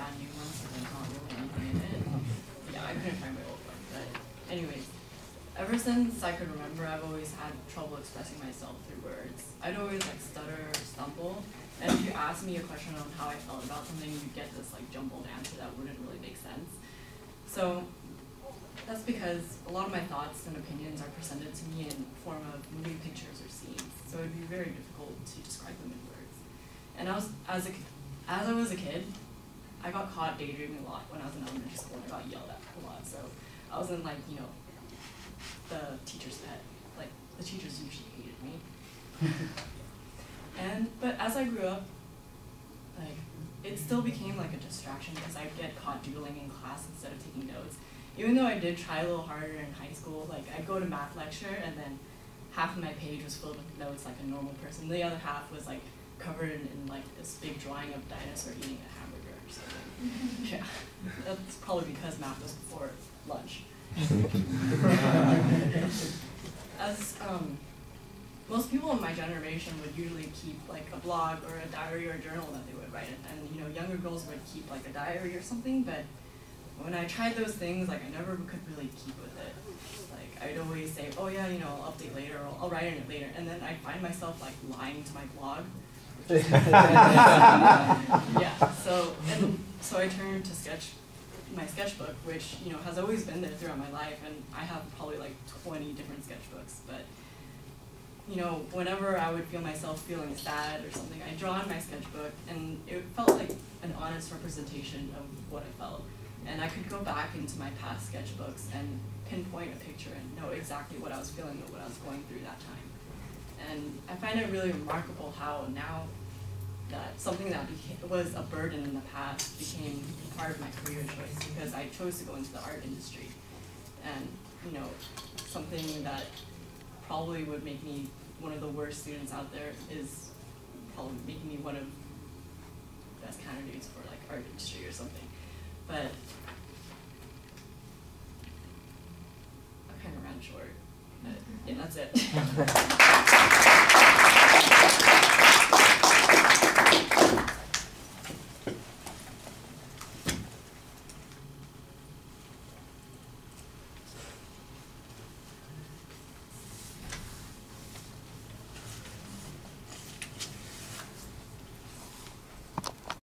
brand new one, so there's not really anything in it. Yeah, I couldn't find my old one, but anyways. Ever since I could remember, I've always had trouble expressing myself through words. I'd always like stutter or stumble, and if you ask me a question on how I felt about something, you'd get this like jumbled answer that wouldn't really make sense. So that's because a lot of my thoughts and opinions are presented to me in form of moving pictures or scenes, so it'd be very difficult to describe them in words. And as I was a kid, I got caught daydreaming a lot when I was in elementary school, and I got yelled at a lot. So I was in like, you know, the teacher's pet. Like, the teachers usually hated me. But as I grew up, like, it still became like a distraction because I'd get caught doodling in class instead of taking notes. Even though I did try a little harder in high school, like I'd go to math lecture and then half of my page was filled with notes like a normal person. The other half was like covered in like this big drawing of a dinosaur eating a hamburger or something. Yeah, that's probably because math was before lunch. As most people in my generation would usually keep like a blog or a diary or a journal that they would write in, and you know, younger girls would keep like a diary or something, but when I tried those things, like I never could really keep with it. Like I'd always say, oh yeah, you know, I'll update later, or I'll write in it later, and then I'd find myself like lying to my blog. Yeah, so I turned to my sketchbook, which, you know, has always been there throughout my life, and I have probably like 20 different sketchbooks, but you know, whenever I would feel myself feeling sad or something, I'd draw in my sketchbook, and it felt like an honest representation of what I felt. And I could go back into my past sketchbooks and pinpoint a picture and know exactly what I was feeling or what I was going through that time. And I find it really remarkable how now that something that was a burden in the past became part of my career choice, because I chose to go into the art industry. And, you know, something that probably would make me one of the worst students out there is probably making me one of the best candidates for like art industry or something. But I kind of ran short. But yeah, that's it.